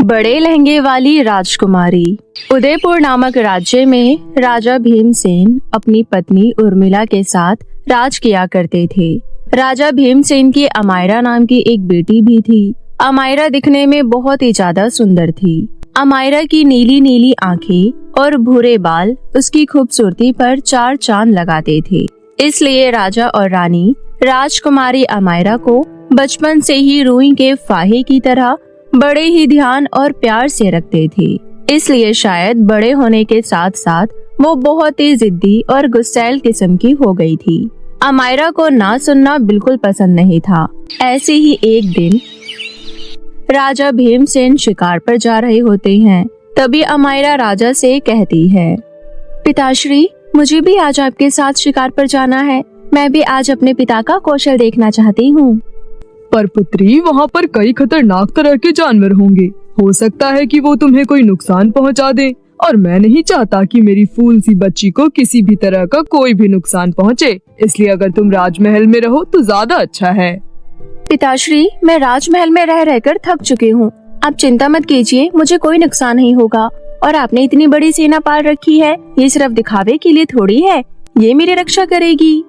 बड़े लहंगे वाली राजकुमारी। उदयपुर नामक राज्य में राजा भीमसेन अपनी पत्नी उर्मिला के साथ राज किया करते थे। राजा भीमसेन की अमायरा नाम की एक बेटी भी थी। अमायरा दिखने में बहुत ही ज्यादा सुंदर थी। अमायरा की नीली नीली आंखें और भूरे बाल उसकी खूबसूरती पर चार चांद लगाते थे। इसलिए राजा और रानी राजकुमारी अमायरा को बचपन से ही रूई के फाहे की तरह बड़े ही ध्यान और प्यार से रखते थे। इसलिए शायद बड़े होने के साथ साथ वो बहुत ही जिद्दी और गुस्सैल किस्म की हो गई थी। अमायरा को ना सुनना बिल्कुल पसंद नहीं था। ऐसे ही एक दिन राजा भीमसेन शिकार पर जा रहे होते हैं। तभी अमायरा राजा से कहती है, पिताश्री, मुझे भी आज आपके साथ शिकार पर जाना है। मैं भी आज अपने पिता का कौशल देखना चाहती हूँ। पर पुत्री, वहाँ पर कई खतरनाक तरह के जानवर होंगे। हो सकता है कि वो तुम्हें कोई नुकसान पहुँचा दे, और मैं नहीं चाहता कि मेरी फूल सी बच्ची को किसी भी तरह का कोई भी नुकसान पहुँचे। इसलिए अगर तुम राजमहल में रहो तो ज्यादा अच्छा है। पिताश्री, मैं राजमहल में रह रहकर थक चुकी हूँ। आप चिंता मत कीजिए, मुझे कोई नुकसान नहीं होगा। और आपने इतनी बड़ी सेना पाल रखी है, ये सिर्फ दिखावे के लिए थोड़ी है, ये मेरी रक्षा करेगी।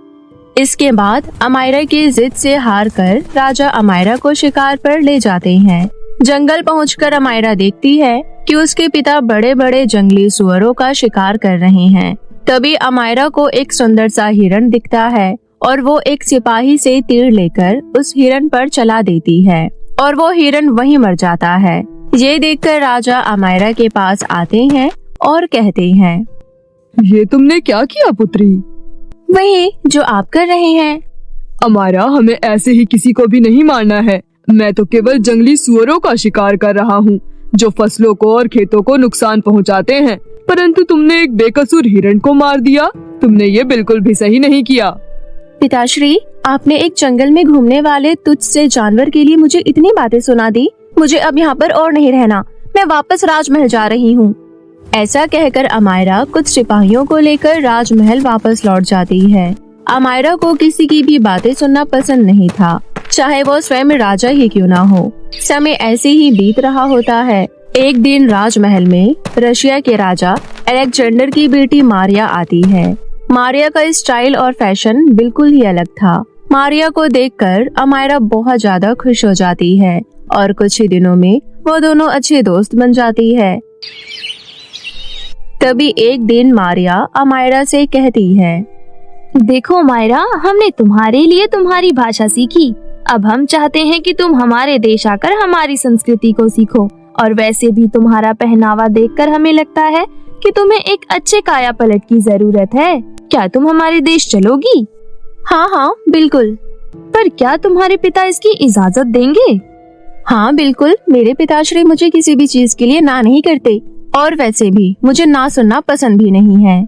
इसके बाद अमायरा की जिद से हार कर राजा अमायरा को शिकार पर ले जाते हैं। जंगल पहुंचकर अमायरा देखती है कि उसके पिता बड़े बड़े जंगली सुअरों का शिकार कर रहे हैं। तभी अमायरा को एक सुंदर सा हिरण दिखता है और वो एक सिपाही से तीर लेकर उस हिरण पर चला देती है और वो हिरण वहीं मर जाता है। ये देखकर राजा अमायरा के पास आते हैं और कहते हैं, ये तुमने क्या किया पुत्री? वही जो आप कर रहे हैं। अमायरा, हमें ऐसे ही किसी को भी नहीं मारना है। मैं तो केवल जंगली सुअरों का शिकार कर रहा हूँ जो फसलों को और खेतों को नुकसान पहुँचाते हैं, परंतु तुमने एक बेकसूर हिरण को मार दिया। तुमने ये बिल्कुल भी सही नहीं किया। पिताश्री, आपने एक जंगल में घूमने वाले तुच्छ से जानवर के लिए मुझे इतनी बातें सुना दी। मुझे अब यहाँ पर और नहीं रहना। मैं वापस राजमहल जा रही हूँ। ऐसा कहकर अमायरा कुछ सिपाहियों को लेकर राजमहल वापस लौट जाती है। अमायरा को किसी की भी बातें सुनना पसंद नहीं था, चाहे वो स्वयं राजा ही क्यों ना हो। समय ऐसे ही बीत रहा होता है। एक दिन राजमहल में रशिया के राजा अलेक्जेंडर की बेटी मारिया आती है। मारिया का स्टाइल और फैशन बिल्कुल ही अलग था। मारिया को देखकर अमायरा बहुत ज्यादा खुश हो जाती है और कुछ ही दिनों में वो दोनों अच्छे दोस्त बन जाती है। तभी एक दिन मारिया अमायरा से कहती है, देखो मायरा, हमने तुम्हारे लिए तुम्हारी भाषा सीखी। अब हम चाहते हैं कि तुम हमारे देश आकर हमारी संस्कृति को सीखो। और वैसे भी तुम्हारा पहनावा देखकर हमें लगता है कि तुम्हें एक अच्छे काया पलट की जरूरत है। क्या तुम हमारे देश चलोगी? हाँ हाँ बिल्कुल। पर क्या तुम्हारे पिता इसकी इजाजत देंगे? हाँ बिल्कुल, मेरे पिताश्री मुझे किसी भी चीज के लिए ना नहीं करते, और वैसे भी मुझे ना सुनना पसंद भी नहीं है।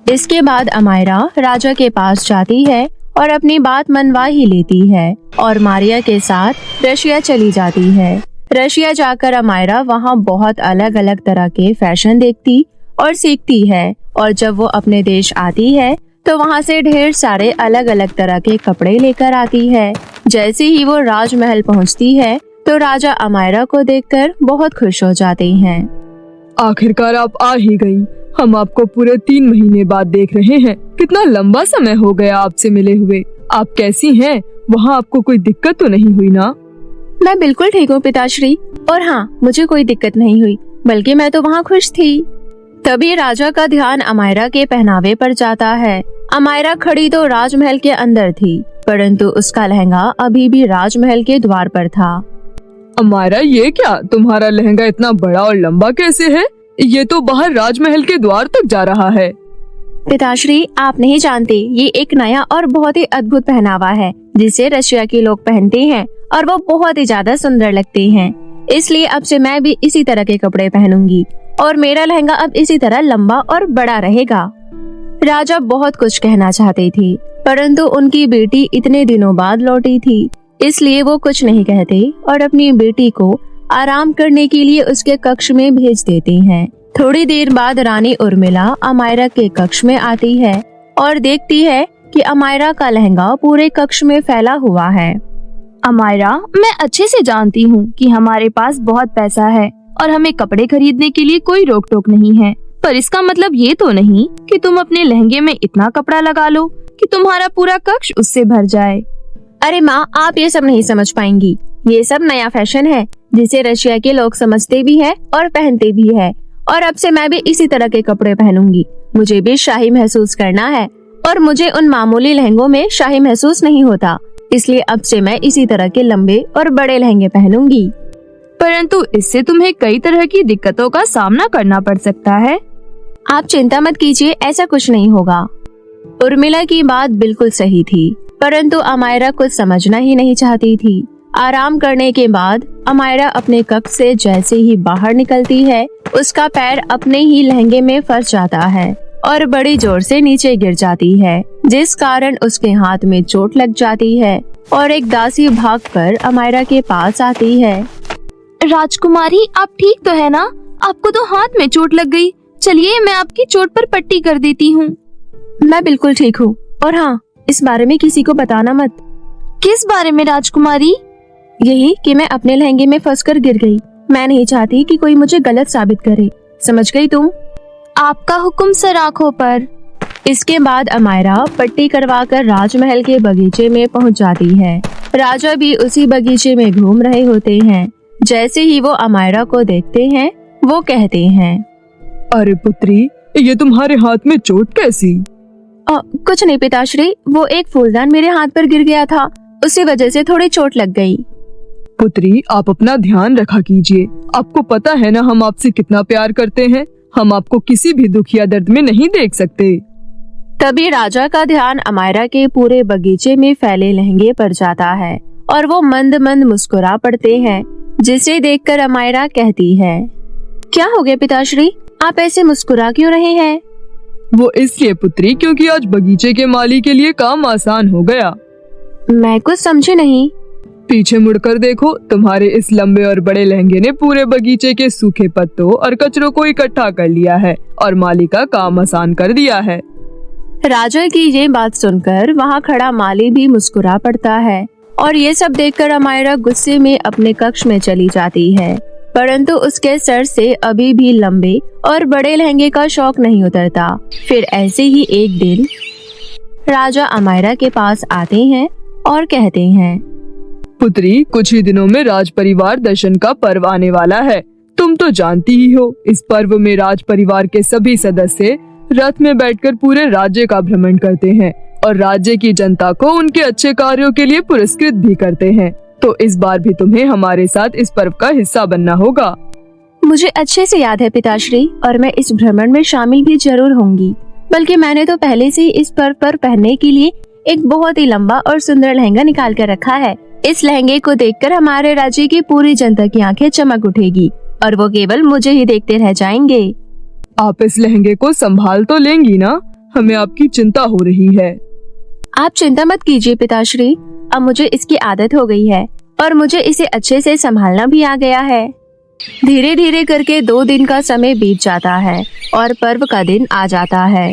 इसके बाद अमायरा राजा के पास जाती है और अपनी बात मनवा ही लेती है और मारिया के साथ रशिया चली जाती है। रशिया जाकर अमायरा वहाँ बहुत अलग अलग तरह के फैशन देखती और सीखती है, और जब वो अपने देश आती है तो वहाँ से ढेर सारे अलग अलग तरह के कपड़े लेकर आती है। जैसे ही वो राजमहल पहुँचती है तो राजा अमायरा को देखकर बहुत खुश हो जाते हैं। आखिरकार आप आ ही गई। हम आपको पूरे 3 महीने बाद देख रहे हैं। कितना लंबा समय हो गया आपसे मिले हुए। आप कैसी हैं? वहाँ आपको कोई दिक्कत तो नहीं हुई ना? मैं बिल्कुल ठीक हूँ पिताश्री, और हाँ, मुझे कोई दिक्कत नहीं हुई, बल्कि मैं तो वहाँ खुश थी। तभी राजा का ध्यान अमायरा के पहनावे पर जाता है। अमायरा खड़ी तो राजमहल के अंदर थी, परंतु उसका लहंगा अभी भी राजमहल के द्वार पर था। अमायरा, ये क्या? तुम्हारा लहंगा इतना बड़ा और लंबा कैसे है? ये तो बाहर राजमहल के द्वार तक जा रहा है। पिताश्री, आप नहीं जानते, ये एक नया और बहुत ही अद्भुत पहनावा है जिसे रशिया के लोग पहनते हैं और वो बहुत ही ज्यादा सुंदर लगते हैं। इसलिए अब से मैं भी इसी तरह के कपड़े पहनूंगी और मेरा लहंगा अब इसी तरह लंबा और बड़ा रहेगा। राजा बहुत कुछ कहना चाहते थे, परंतु उनकी बेटी इतने दिनों बाद लौटी थी, इसलिए वो कुछ नहीं कहते और अपनी बेटी को आराम करने के लिए उसके कक्ष में भेज देते हैं। थोड़ी देर बाद रानी उर्मिला अमायरा के कक्ष में आती है और देखती है कि अमायरा का लहंगा पूरे कक्ष में फैला हुआ है। अमायरा, मैं अच्छे से जानती हूँ कि हमारे पास बहुत पैसा है और हमें कपड़े खरीदने के लिए कोई रोक टोक नहीं है। पर इसका मतलब ये तो नहीं कि तुम अपने लहंगे में इतना कपड़ा लगा लो कि तुम्हारा पूरा कक्ष उससे भर जाए। अरे माँ, आप ये सब नहीं समझ पाएंगी। ये सब नया फैशन है जिसे रशिया के लोग समझते भी है और पहनते भी है। और अब से मैं भी इसी तरह के कपड़े पहनूंगी। मुझे भी शाही महसूस करना है और मुझे उन मामूली लहंगों में शाही महसूस नहीं होता। इसलिए अब से मैं इसी तरह के लंबे और बड़े लहंगे पहनूंगी। परंतु इससे तुम्हें कई तरह की दिक्कतों का सामना करना पड़ सकता है। आप चिंता मत कीजिए, ऐसा कुछ नहीं होगा। उर्मिला की बात बिल्कुल सही थी, परंतु अमायरा कुछ समझना ही नहीं चाहती थी। आराम करने के बाद अमायरा अपने कक्ष से जैसे ही बाहर निकलती है, उसका पैर अपने ही लहंगे में फंस जाता है और बड़ी जोर से नीचे गिर जाती है, जिस कारण उसके हाथ में चोट लग जाती है और एक दासी भागकर अमायरा के पास आती है। राजकुमारी, आप ठीक तो है ना? आपको तो हाथ में चोट लग गई। चलिए मैं आपकी चोट पर पट्टी कर देती हूँ। मैं बिल्कुल ठीक हूँ। और हाँ, इस बारे में किसी को बताना मत। किस बारे में राजकुमारी? यही कि मैं अपने लहंगे में फंसकर गिर गई। मैं नहीं चाहती कि कोई मुझे गलत साबित करे। समझ गई तुम? आपका हुक्म सर, आंखों पर। इसके बाद अमायरा पट्टी करवाकर राजमहल के बगीचे में पहुंच जाती है। राजा भी उसी बगीचे में घूम रहे होते हैं। जैसे ही वो अमायरा को देखते हैं, वो कहते हैं, अरे पुत्री, ये तुम्हारे हाथ में चोट कैसी? कुछ नहीं पिताश्री, वो एक फूलदान मेरे हाथ पर गिर गया था, उसी वजह से थोड़ी चोट लग गई। पुत्री, आप अपना ध्यान रखा कीजिए। आपको पता है ना हम आपसे कितना प्यार करते हैं। हम आपको किसी भी दुख या दर्द में नहीं देख सकते। तभी राजा का ध्यान अमायरा के पूरे बगीचे में फैले लहंगे पर जाता है और वो मंद मंद मुस्कुरा पड़ते हैं, जिसे देखकर अमायरा कहती है, क्या हो गया पिताश्री, आप ऐसे मुस्कुरा क्यों रहे हैं? वो इसलिए पुत्री, क्योंकि आज बगीचे के माली के लिए काम आसान हो गया। मैं कुछ समझी नहीं। पीछे मुड़कर देखो, तुम्हारे इस लंबे और बड़े लहंगे ने पूरे बगीचे के सूखे पत्तों और कचरों को इकट्ठा कर लिया है और माली का काम आसान कर दिया है। राजा की ये बात सुनकर वहाँ खड़ा माली भी मुस्कुरा पड़ता है और ये सब देखकर अमायरा गुस्से में अपने कक्ष में चली जाती है। परंतु उसके सर से अभी भी लंबे और बड़े लहंगे का शौक नहीं उतरता। फिर ऐसे ही एक दिन राजा अमायरा के पास आते हैं और कहते हैं, पुत्री, कुछ ही दिनों में राज परिवार दर्शन का पर्व आने वाला है। तुम तो जानती ही हो, इस पर्व में राज परिवार के सभी सदस्य रथ में बैठकर पूरे राज्य का भ्रमण करते हैं और राज्य की जनता को उनके अच्छे कार्यों के लिए पुरस्कृत भी करते हैं। तो इस बार भी तुम्हें हमारे साथ इस पर्व का हिस्सा बनना होगा। मुझे अच्छे से याद है पिताश्री, और मैं इस भ्रमण में शामिल भी जरूर होंगी। बल्कि मैंने तो पहले से ही इस पर्व पर पहनने के लिए एक बहुत ही लंबा और सुंदर लहंगा निकाल कर रखा है। इस लहंगे को देखकर हमारे राज्य की पूरी जनता की आंखें चमक उठेगी और वो केवल मुझे ही देखते रह जाएंगे। आप इस लहंगे को संभाल तो लेंगी ना? हमें आपकी चिंता हो रही है। आप चिंता मत कीजिए पिताश्री, अब मुझे इसकी आदत हो गई है और मुझे इसे अच्छे से संभालना भी आ गया है। धीरे धीरे करके 2 दिन का समय बीत जाता है और पर्व का दिन आ जाता है।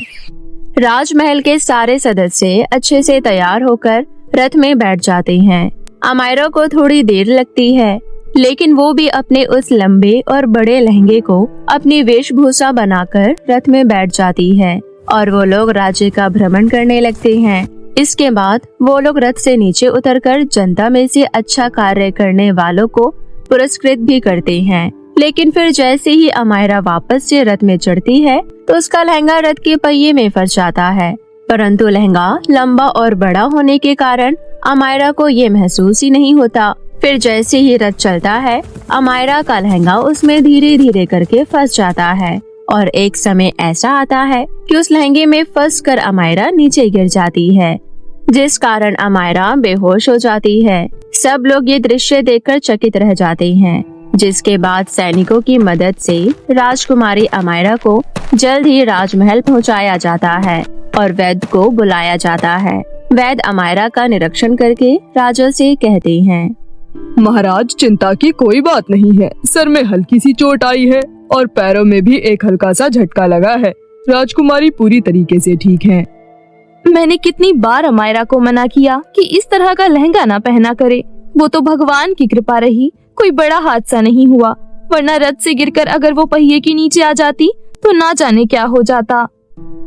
राजमहल के सारे सदस्य अच्छे से तैयार होकर रथ में बैठ जाते हैं। अमायरा को थोड़ी देर लगती है, लेकिन वो भी अपने उस लंबे और बड़े लहंगे को अपनी वेशभूषा बनाकर रथ में बैठ जाती है और वो लोग राज्य का भ्रमण करने लगते हैं। इसके बाद वो लोग रथ से नीचे उतरकर जनता में से अच्छा कार्य करने वालों को पुरस्कृत भी करते हैं। लेकिन फिर जैसे ही अमायरा वापस से रथ में चढ़ती है तो उसका लहंगा रथ के पहिए में फंस जाता है। परंतु लहंगा लंबा और बड़ा होने के कारण अमायरा को ये महसूस ही नहीं होता। फिर जैसे ही रथ चलता है, अमायरा का लहंगा उसमें धीरे धीरे करके फंस जाता है और एक समय ऐसा आता है कि उस लहंगे में फंसकर अमायरा नीचे गिर जाती है, जिस कारण अमायरा बेहोश हो जाती है। सब लोग ये दृश्य देखकर चकित रह जाते हैं, जिसके बाद सैनिकों की मदद से राजकुमारी अमायरा को जल्द ही राजमहल पहुंचाया जाता है और वैद्य को बुलाया जाता है। वैद्य अमायरा का निरीक्षण करके राजा से कहते हैं, महाराज, चिंता की कोई बात नहीं है। सर में हल्की सी चोट आई है और पैरों में भी एक हल्का सा झटका लगा है। राजकुमारी पूरी तरीके से ठीक है। मैंने कितनी बार अमायरा को मना किया कि इस तरह का लहंगा ना पहना करे। वो तो भगवान की कृपा रही, कोई बड़ा हादसा नहीं हुआ। वरना रथ से गिरकर अगर वो पहिए के नीचे आ जाती तो ना जाने क्या हो जाता।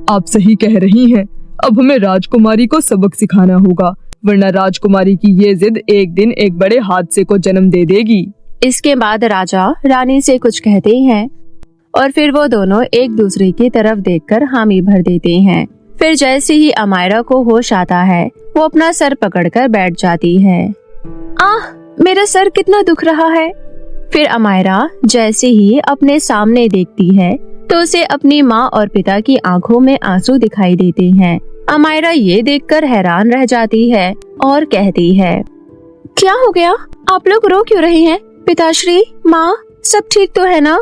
आप सही कह रही हैं। अब हमें राजकुमारी को सबक सिखाना होगा, वरना राजकुमारी की ये जिद एक दिन एक बड़े हादसे को जन्म दे देगी। इसके बाद राजा रानी से कुछ कहते हैं और फिर वो दोनों एक दूसरे की तरफ देखकर हामी भर देते हैं। फिर जैसे ही अमायरा को होश आता है वो अपना सर पकड़कर बैठ जाती है। आह, मेरा सर कितना दुख रहा है। फिर अमायरा जैसे ही अपने सामने देखती है तो उसे अपनी माँ और पिता की आंखों में आंसू दिखाई देते हैं। अमायरा ये देखकर हैरान रह जाती है और कहती है, क्या हो गया? आप लोग रो क्यों रहे हैं? पिताश्री, माँ, सब ठीक तो है ना?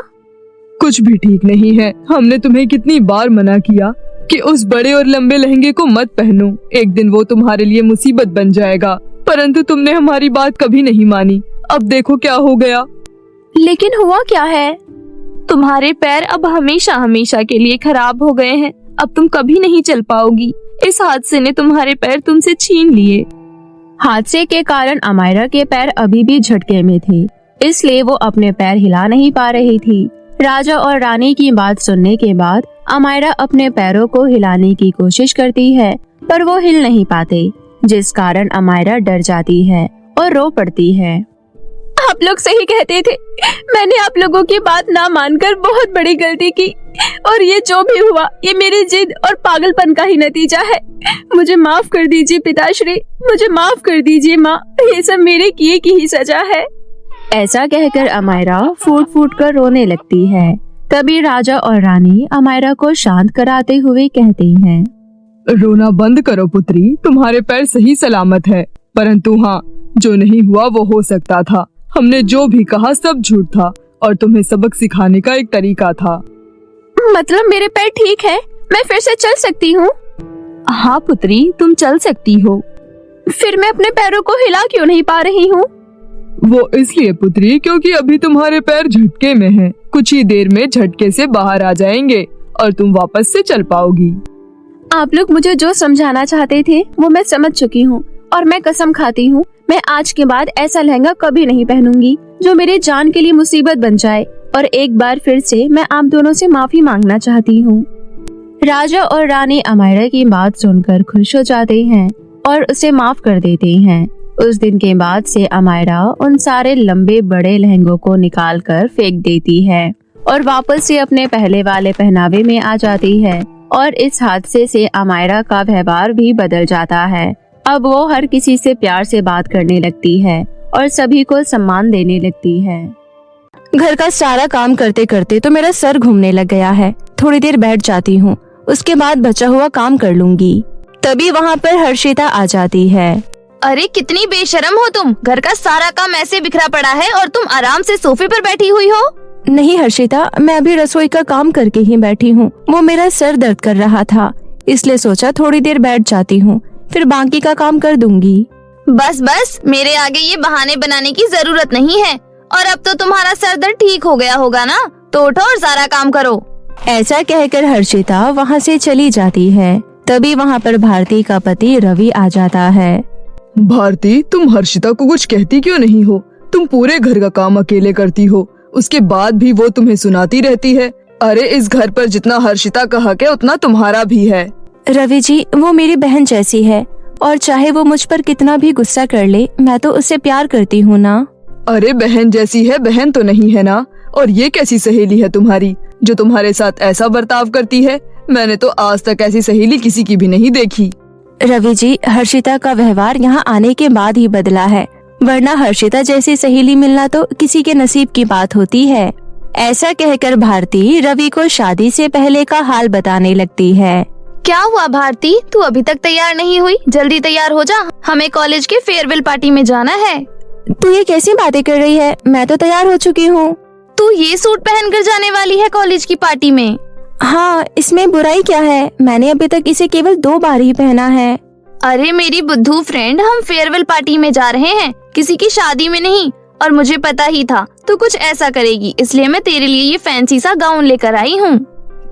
कुछ भी ठीक नहीं है। हमने तुम्हें कितनी बार मना किया कि उस बड़े और लंबे लहंगे को मत पहनो, एक दिन वो तुम्हारे लिए मुसीबत बन जाएगा, परंतु तुमने हमारी बात कभी नहीं मानी। अब देखो क्या हो गया। लेकिन हुआ क्या है? तुम्हारे पैर अब हमेशा हमेशा के लिए खराब हो गए हैं। अब तुम कभी नहीं चल पाओगी। इस हादसे ने तुम्हारे पैर तुमसे छीन लिए। हादसे के कारण अमायरा के पैर अभी भी झटके में थे, इसलिए वो अपने पैर हिला नहीं पा रही थी। राजा और रानी की बात सुनने के बाद अमायरा अपने पैरों को हिलाने की कोशिश करती है, पर वो हिल नहीं पाते, जिस कारण अमायरा डर जाती है और रो पड़ती है। आप लोग सही कहते थे। मैंने आप लोगों की बात ना मानकर बहुत बड़ी गलती की और ये जो भी हुआ ये मेरी जिद और पागलपन का ही नतीजा है। मुझे माफ कर दीजिए पिताश्री, मुझे माफ कर दीजिए माँ, ये सब मेरे किए की ही सजा है। ऐसा कहकर अमायरा फूट फूट कर रोने लगती है। तभी राजा और रानी अमायरा को शांत कराते हुए कहते हैं, रोना बंद करो पुत्री, तुम्हारे पैर सही सलामत है। परंतु हाँ, जो नहीं हुआ वो हो सकता था। हमने जो भी कहा सब झूठ था और तुम्हें सबक सिखाने का एक तरीका था। मतलब मेरे पैर ठीक है? मैं फिर से चल सकती हूँ? हाँ पुत्री, तुम चल सकती हो। फिर मैं अपने पैरों को हिला क्यों नहीं पा रही हूँ? वो इसलिए पुत्री क्योंकि अभी तुम्हारे पैर झटके में हैं। कुछ ही देर में झटके से बाहर आ जाएंगे और तुम वापस से चल पाओगी। आप लोग मुझे जो समझाना चाहते थे वो मैं समझ चुकी हूँ और मैं कसम खाती हूँ मैं आज के बाद ऐसा लहंगा कभी नहीं पहनूंगी जो मेरे जान के लिए मुसीबत बन जाए। और एक बार फिर से मैं आप दोनों से माफी मांगना चाहती हूँ। राजा और रानी अमायरा की बात सुनकर खुश हो जाते हैं और उसे माफ कर देते हैं। उस दिन के बाद से अमायरा उन सारे लंबे बड़े लहंगों को निकाल कर फेंक देती है और वापस से अपने पहले वाले पहनावे में आ जाती है। और इस हादसे से अमायरा का व्यवहार भी बदल जाता है। अब वो हर किसी से प्यार से बात करने लगती है और सभी को सम्मान देने लगती है। घर का सारा काम करते करते तो मेरा सर घूमने लग गया है। थोड़ी देर बैठ जाती हूँ, उसके बाद बचा हुआ काम कर लूंगी। तभी वहाँ पर हर्षिता आ जाती है। अरे कितनी बेशर्म हो तुम, घर का सारा काम ऐसे बिखरा पड़ा है और तुम आराम से सोफे पर बैठी हुई हो। नहीं हर्षिता, मैं अभी रसोई का काम करके ही बैठी हूँ। वो मेरा सर दर्द कर रहा था, इसलिए सोचा थोड़ी देर बैठ जाती हूँ, फिर बाकी का काम कर दूंगी। बस बस, मेरे आगे ये बहाने बनाने की जरूरत नहीं है। और अब तो तुम्हारा सर दर्द ठीक हो गया होगा ना, तो उठो और सारा काम करो। ऐसा कहकर हर्षिता वहाँ से चली जाती है। तभी वहाँ पर भारती का पति रवि आ जाता है। भारती, तुम हर्षिता को कुछ कहती क्यों नहीं हो? तुम पूरे घर का काम अकेले करती हो, उसके बाद भी वो तुम्हें सुनाती रहती है। अरे इस घर पर जितना हर्षिता का हक है उतना तुम्हारा भी है। रवि जी, वो मेरी बहन जैसी है और चाहे वो मुझ पर कितना भी गुस्सा कर ले, मैं तो उससे प्यार करती हूँ ना। अरे बहन जैसी है, बहन तो नहीं है ना। और ये कैसी सहेली है तुम्हारी जो तुम्हारे साथ ऐसा बर्ताव करती है? मैंने तो आज तक ऐसी सहेली किसी की भी नहीं देखी। रवि जी, हर्षिता का व्यवहार यहाँ आने के बाद ही बदला है, वरना हर्षिता जैसी सहेली मिलना तो किसी के नसीब की बात होती है। ऐसा कहकर भारती रवि को शादी से पहले का हाल बताने लगती है। क्या हुआ भारती, तू अभी तक तैयार नहीं हुई? जल्दी तैयार हो जा, हमें कॉलेज के फेयरवेल पार्टी में जाना है। तू ये कैसी बातें कर रही है? मैं तो तैयार हो चुकी हूँ। तू ये सूट पहन कर जाने वाली है कॉलेज की पार्टी में? हाँ, इसमें बुराई क्या है? मैंने अभी तक इसे केवल 2 बार ही पहना है। अरे मेरी बुद्धू फ्रेंड, हम फेयरवेल पार्टी में जा रहे हैं, किसी की शादी में नहीं। और मुझे पता ही था तू कुछ ऐसा करेगी, इसलिए मैं तेरे लिए ये फैंसी सा गाउन लेकर आई हूँ।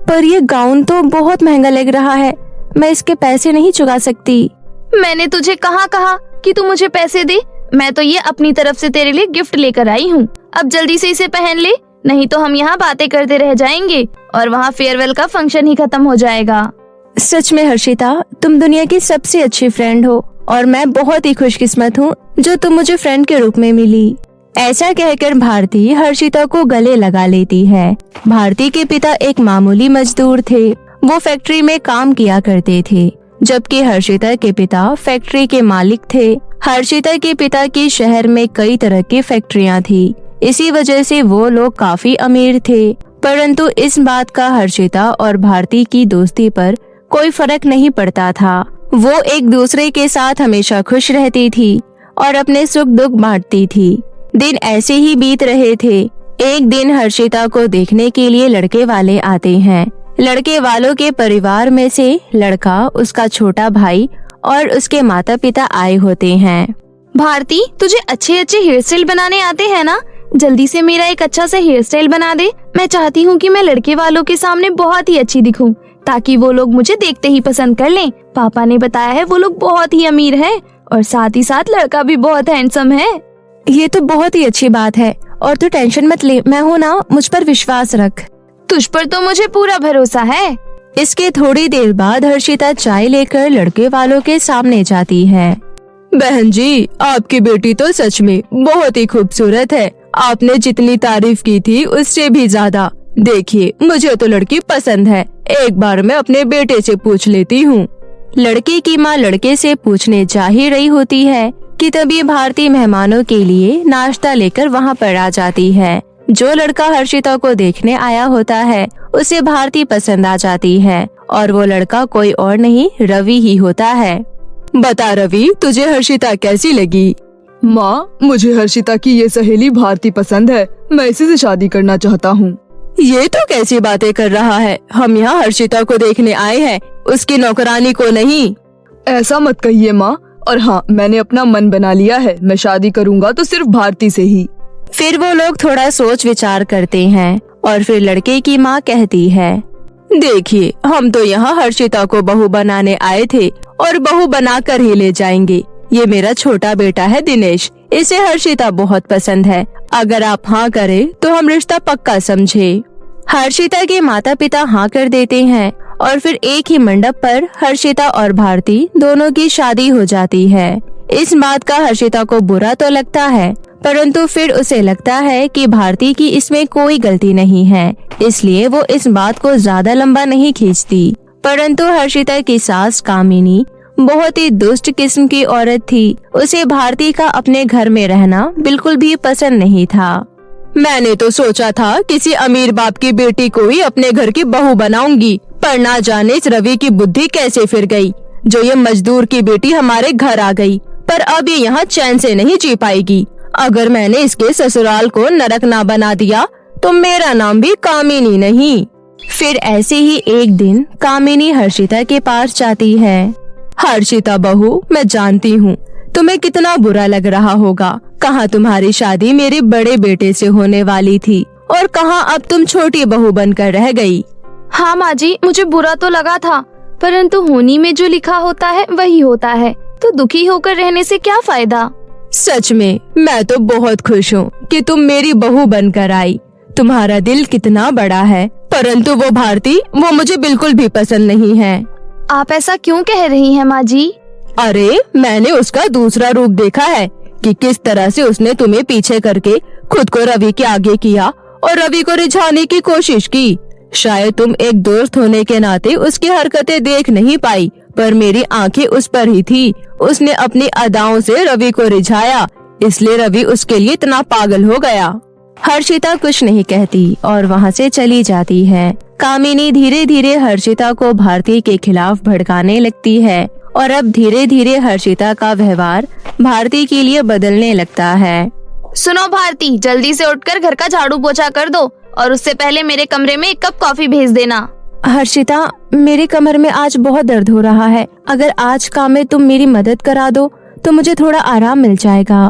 पर ये गाउन तो बहुत महंगा लग रहा है, मैं इसके पैसे नहीं चुका सकती। मैंने तुझे कहाँ कहा कि तू मुझे पैसे दे? मैं तो ये अपनी तरफ से तेरे लिए गिफ्ट लेकर आई हूँ। अब जल्दी से इसे पहन ले, नहीं तो हम यहाँ बातें करते रह जाएंगे और वहाँ फेयरवेल का फंक्शन ही खत्म हो जाएगा। सच में हर्षिता, तुम दुनिया की सबसे अच्छी फ्रेंड हो और मैं बहुत ही खुशकिस्मत हूँ जो तुम मुझे फ्रेंड के रूप में मिली। ऐसा कहकर भारती हर्षिता को गले लगा लेती है। भारती के पिता एक मामूली मजदूर थे। वो फैक्ट्री में काम किया करते थे, जबकि हर्षिता के पिता फैक्ट्री के मालिक थे। हर्षिता के पिता की शहर में कई तरह की फैक्ट्रियां थी, इसी वजह से वो लोग काफी अमीर थे। परंतु इस बात का हर्षिता और भारती की दोस्ती पर कोई फर्क नहीं पड़ता था। वो एक दूसरे के साथ हमेशा खुश रहती थी और अपने सुख दुख बांटती थी। दिन ऐसे ही बीत रहे थे। एक दिन हर्षिता को देखने के लिए लड़के वाले आते हैं। लड़के वालों के परिवार में से लड़का, उसका छोटा भाई और उसके माता पिता आए होते हैं। भारती, तुझे अच्छे अच्छे हेयर स्टाइल बनाने आते हैं ना? जल्दी से मेरा एक अच्छा सा हेयर स्टाइल बना दे। मैं चाहती हूँ कि मैं लड़के वालों के सामने बहुत ही अच्छी दिखूं, ताकि वो लोग मुझे देखते ही पसंद कर लें। पापा ने बताया है वो लोग बहुत ही अमीर हैं और साथ ही साथ लड़का भी बहुत हैंडसम है। ये तो बहुत ही अच्छी बात है और तू टेंशन मत ले, मैं हूँ ना, मुझ पर विश्वास रख। तुझ पर तो मुझे पूरा भरोसा है। इसके थोड़ी देर बाद हर्षिता चाय लेकर लड़के वालों के सामने जाती है। बहन जी, आपकी बेटी तो सच में बहुत ही खूबसूरत है। आपने जितनी तारीफ की थी उससे भी ज्यादा। देखिए, मुझे तो लड़की पसंद है। एक बार मैं अपने बेटे से पूछ लेती हूँ। लड़के की माँ लड़के से पूछने जा ही रही होती है कि तभी भारती मेहमानों के लिए नाश्ता लेकर वहाँ पर आ जाती है। जो लड़का हर्षिता को देखने आया होता है उसे भारती पसंद आ जाती है और वो लड़का कोई और नहीं, रवि ही होता है। बता रवि, तुझे हर्षिता कैसी लगी? माँ, मुझे हर्षिता की ये सहेली भारती पसंद है। मैं इसी से शादी करना चाहता हूँ। ये तो कैसी बातें कर रहा है? हम यहाँ हर्षिता को देखने आए हैं, उसकी नौकरानी को नहीं। ऐसा मत कहिए माँ। और हाँ, मैंने अपना मन बना लिया है। मैं शादी करूँगा तो सिर्फ भारती से ही। फिर वो लोग थोड़ा सोच विचार करते हैं और फिर लड़के की माँ कहती है, देखिए, हम तो यहाँ हर्षिता को बहू बनाने आए थे और बहू बनाकर ही ले जाएंगे। ये मेरा छोटा बेटा है दिनेश, इसे हर्षिता बहुत पसंद है। अगर आप हाँ करें तो हम रिश्ता पक्का समझे। हर्षिता के माता पिता हाँ कर देते हैं और फिर एक ही मंडप पर हर्षिता और भारती दोनों की शादी हो जाती है। इस बात का हर्षिता को बुरा तो लगता है, परंतु फिर उसे लगता है कि भारती की इसमें कोई गलती नहीं है, इसलिए वो इस बात को ज्यादा लंबा नहीं खींचती। परंतु हर्षिता की सास कामिनी बहुत ही दुष्ट किस्म की औरत थी। उसे भारती का अपने घर में रहना बिल्कुल भी पसंद नहीं था। मैंने तो सोचा था किसी अमीर बाप की बेटी को ही अपने घर की बहू बनाऊंगी, पर ना जाने इस रवि की बुद्धि कैसे फिर गई, जो ये मजदूर की बेटी हमारे घर आ गई। पर अब ये यहाँ चैन से नहीं जी पाएगी। अगर मैंने इसके ससुराल को नरक ना बना दिया तो मेरा नाम भी कामिनी नहीं। फिर ऐसे ही एक दिन कामिनी हर्षिता के पास जाती है। हर्षिता बहू, मैं जानती हूँ तुम्हें कितना बुरा लग रहा होगा। कहाँ तुम्हारी शादी मेरे बड़े बेटे से होने वाली थी और कहाँ अब तुम छोटी बहू बनकर रह गई। हाँ माँ जी, मुझे बुरा तो लगा था, परंतु होनी में जो लिखा होता है वही होता है, तो दुखी होकर रहने से क्या फायदा। सच में मैं तो बहुत खुश हूँ कि तुम मेरी बहू बनकर आई। तुम्हारा दिल कितना बड़ा है, परंतु वो भारती, वो मुझे बिल्कुल भी पसंद नहीं है। आप ऐसा क्यों कह रही हैं माँ जी? अरे, मैंने उसका दूसरा रूप देखा है कि किस तरह से उसने तुम्हें पीछे करके खुद को रवि के आगे किया और रवि को रिझाने की कोशिश की। शायद तुम एक दोस्त होने के नाते उसकी हरकतें देख नहीं पाई, पर मेरी आंखें उस पर ही थी। उसने अपनी अदाओं से रवि को रिझाया, इसलिए रवि उसके लिए इतना पागल हो गया। हर्षिता कुछ नहीं कहती और वहाँ से चली जाती है। कामिनी धीरे धीरे हर्षिता को भारती के खिलाफ भड़काने लगती है और अब धीरे धीरे हर्षिता का व्यवहार भारती के लिए बदलने लगता है। सुनो भारती, जल्दी से उठकर घर का झाड़ू पोछा कर दो और उससे पहले मेरे कमरे में 1 कप कॉफी भेज देना। हर्षिता, मेरे कमर में आज बहुत दर्द हो रहा है। अगर आज काम में तुम मेरी मदद करा दो तो मुझे थोड़ा आराम मिल जाएगा।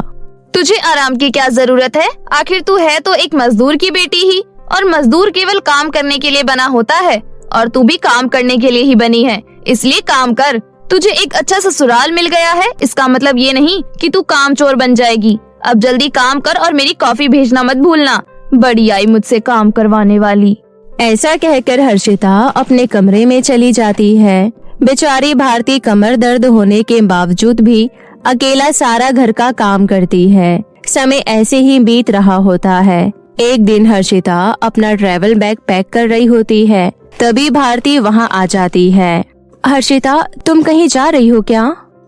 तुझे आराम की क्या जरूरत है? आखिर तू है तो एक मजदूर की बेटी ही, और मजदूर केवल काम करने के लिए बना होता है और तू भी काम करने के लिए ही बनी है, इसलिए काम कर। तुझे एक अच्छा ससुराल मिल गया है, इसका मतलब ये नहीं कि तू कामचोर बन जाएगी। अब जल्दी काम कर और मेरी कॉफी भेजना मत भूलना। बड़ी आई मुझसे काम करवाने वाली। ऐसा कहकर हर्षिता अपने कमरे में चली जाती है। बेचारी भारती कमर दर्द होने के बावजूद भी अकेला सारा घर का काम करती है। समय ऐसे ही बीत रहा होता है। एक दिन हर्षिता अपना ट्रैवल बैग पैक कर रही होती है, तभी भारती वहाँ आ जाती है। हर्षिता, तुम कहीं जा रही हो क्या?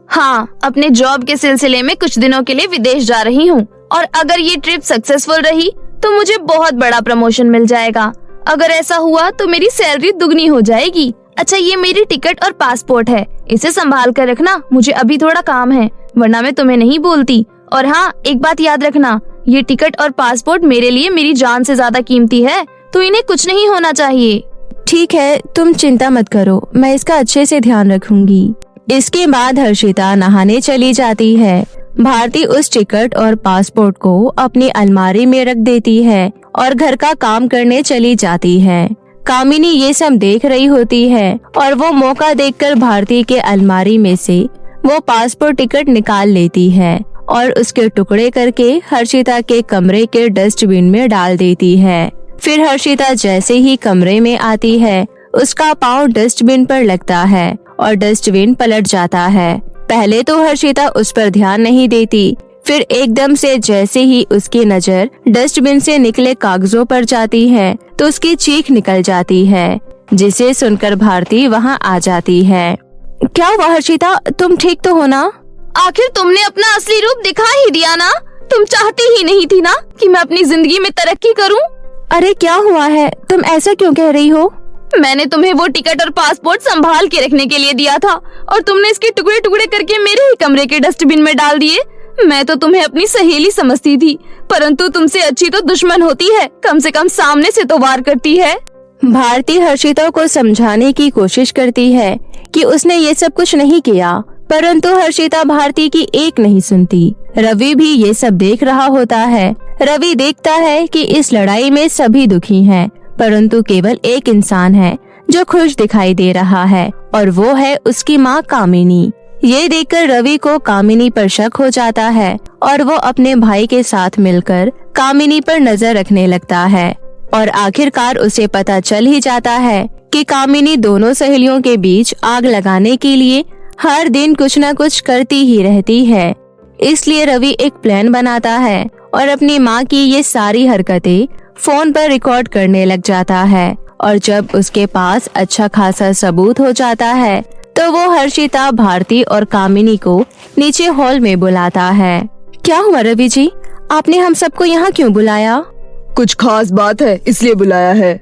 हाँ, अपने जॉब के सिलसिले में कुछ दिनों के लिए विदेश जा रही हूँ और अगर ये ट्रिप सक्सेसफुल रही तो मुझे बहुत बड़ा प्रमोशन मिल जाएगा। अगर ऐसा हुआ तो मेरी सैलरी दुगनी हो जाएगी। अच्छा, ये मेरी टिकट और पासपोर्ट है, इसे संभाल कर रखना, मुझे अभी थोड़ा काम है, वरना मैं तुम्हें नहीं बोलती। और हाँ, एक बात याद रखना, ये टिकट और पासपोर्ट मेरे लिए मेरी जान से ज्यादा कीमती है, तो इन्हें कुछ नहीं होना चाहिए। ठीक है, तुम चिंता मत करो, मैं इसका अच्छे से ध्यान रखूंगी। इसके बाद हर्षिता नहाने चली जाती है। भारती उस टिकट और पासपोर्ट को अपनी अलमारी में रख देती है और घर का काम करने चली जाती है। कामिनी ये सब देख रही होती है और वो मौका देखकर भारती के अलमारी में से वो पासपोर्ट टिकट निकाल लेती है और उसके टुकड़े करके हर्षिता के कमरे के डस्टबिन में डाल देती है। फिर हर्षिता जैसे ही कमरे में आती है, उसका पाँव डस्टबिन पर लगता है और डस्टबिन पलट जाता है। पहले तो हर्षिता उस पर ध्यान नहीं देती, फिर एकदम से जैसे ही उसकी नजर डस्टबिन से निकले कागजों पर जाती है तो उसकी चीख निकल जाती है, जिसे सुनकर भारती वहाँ आ जाती है। क्या हुआ हर्षिता, तुम ठीक तो हो ना? आखिर तुमने अपना असली रूप दिखा ही दिया ना। तुम चाहती ही नहीं थी ना कि मैं अपनी जिंदगी में तरक्की करूं? अरे क्या हुआ है, तुम ऐसा क्यों कह रही हो? मैंने तुम्हें वो टिकट और पासपोर्ट संभाल के रखने के लिए दिया था और तुमने इसके टुकड़े टुकड़े करके मेरे ही कमरे के डस्टबिन में डाल दिए। मैं तो तुम्हें अपनी सहेली समझती थी, परंतु तुमसे अच्छी तो दुश्मन होती है, कम से कम सामने से तो वार करती है। भारती हर्षिता को समझाने की कोशिश करती है कि उसने ये सब कुछ नहीं किया, परंतु हर्षिता भारती की एक नहीं सुनती। रवि भी ये सब देख रहा होता है। रवि देखता है कि इस लड़ाई में सभी दुखी हैं, परंतु केवल एक इंसान है जो खुश दिखाई दे रहा है और वो है उसकी माँ कामिनी। ये देखकर रवि को कामिनी पर शक हो जाता है और वो अपने भाई के साथ मिलकर कामिनी पर नजर रखने लगता है और आखिरकार उसे पता चल ही जाता है कि कामिनी दोनों सहेलियों के बीच आग लगाने के लिए हर दिन कुछ न कुछ करती ही रहती है। इसलिए रवि एक प्लान बनाता है और अपनी माँ की ये सारी हरकतें फोन पर रिकॉर्ड करने लग जाता है और जब उसके पास अच्छा खासा सबूत हो जाता है तो वो हर्षिता, भारती और कामिनी को नीचे हॉल में बुलाता है। क्या हुआ रवि जी, आपने हम सबको यहाँ क्यों बुलाया? कुछ खास बात है इसलिए बुलाया है।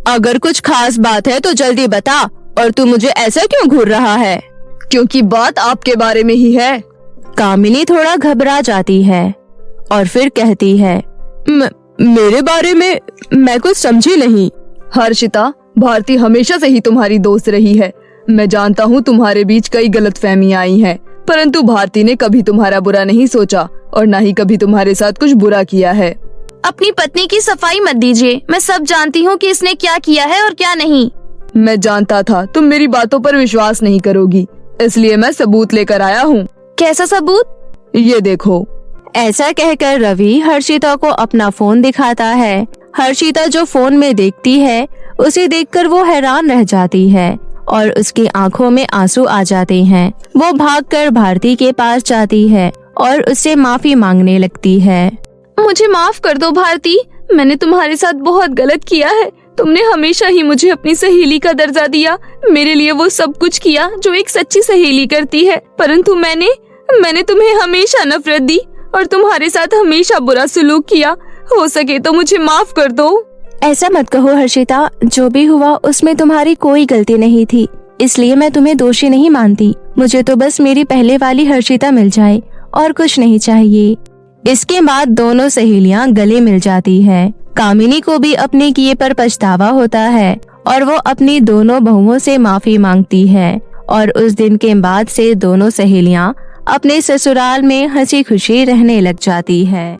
अगर कुछ खास बात है तो जल्दी बता, और तू मुझे ऐसा क्यों घूर रहा है? क्योंकि बात आपके बारे में ही है। कामिनी थोड़ा घबरा जाती है और फिर कहती है, मेरे बारे में? मैं कुछ समझी नहीं। हर्षिता, भारती हमेशा से ही तुम्हारी दोस्त रही है। मैं जानता हूँ तुम्हारे बीच कई गलतफहमियां आई हैं, परंतु भारती ने कभी तुम्हारा बुरा नहीं सोचा और न ही कभी तुम्हारे साथ कुछ बुरा किया है। अपनी पत्नी की सफाई मत दीजिए, मैं सब जानती हूँ कि इसने क्या किया है और क्या नहीं। मैं जानता था तुम मेरी बातों पर विश्वास नहीं करोगी, इसलिए मैं सबूत लेकर आया हूँ। कैसा सबूत? ये देखो। ऐसा कहकर रवि हर्षिता को अपना फोन दिखाता है। हर्षिता जो फोन में देखती है उसे देखकर वो हैरान रह जाती है और उसकी आंखों में आंसू आ जाते हैं। वो भागकर भारती के पास जाती है और उससे माफी मांगने लगती है। मुझे माफ कर दो भारती, मैंने तुम्हारे साथ बहुत गलत किया है। तुमने हमेशा ही मुझे अपनी सहेली का दर्जा दिया, मेरे लिए वो सब कुछ किया जो एक सच्ची सहेली करती है, परंतु मैंने तुम्हें हमेशा नफरत दी और तुम्हारे साथ हमेशा बुरा सलूक किया। हो सके तो मुझे माफ कर दो। ऐसा मत कहो हर्षिता, जो भी हुआ उसमें तुम्हारी कोई गलती नहीं थी, इसलिए मैं तुम्हें दोषी नहीं मानती। मुझे तो बस मेरी पहले वाली हर्षिता मिल जाए और कुछ नहीं चाहिए। इसके बाद दोनों सहेलियां गले मिल जाती है। कामिनी को भी अपने किए पर पछतावा होता है और वो अपनी दोनों बहुओं से माफी मांगती है और उस दिन के बाद से दोनों सहेलियां अपने ससुराल में हंसी खुशी रहने लग जाती है।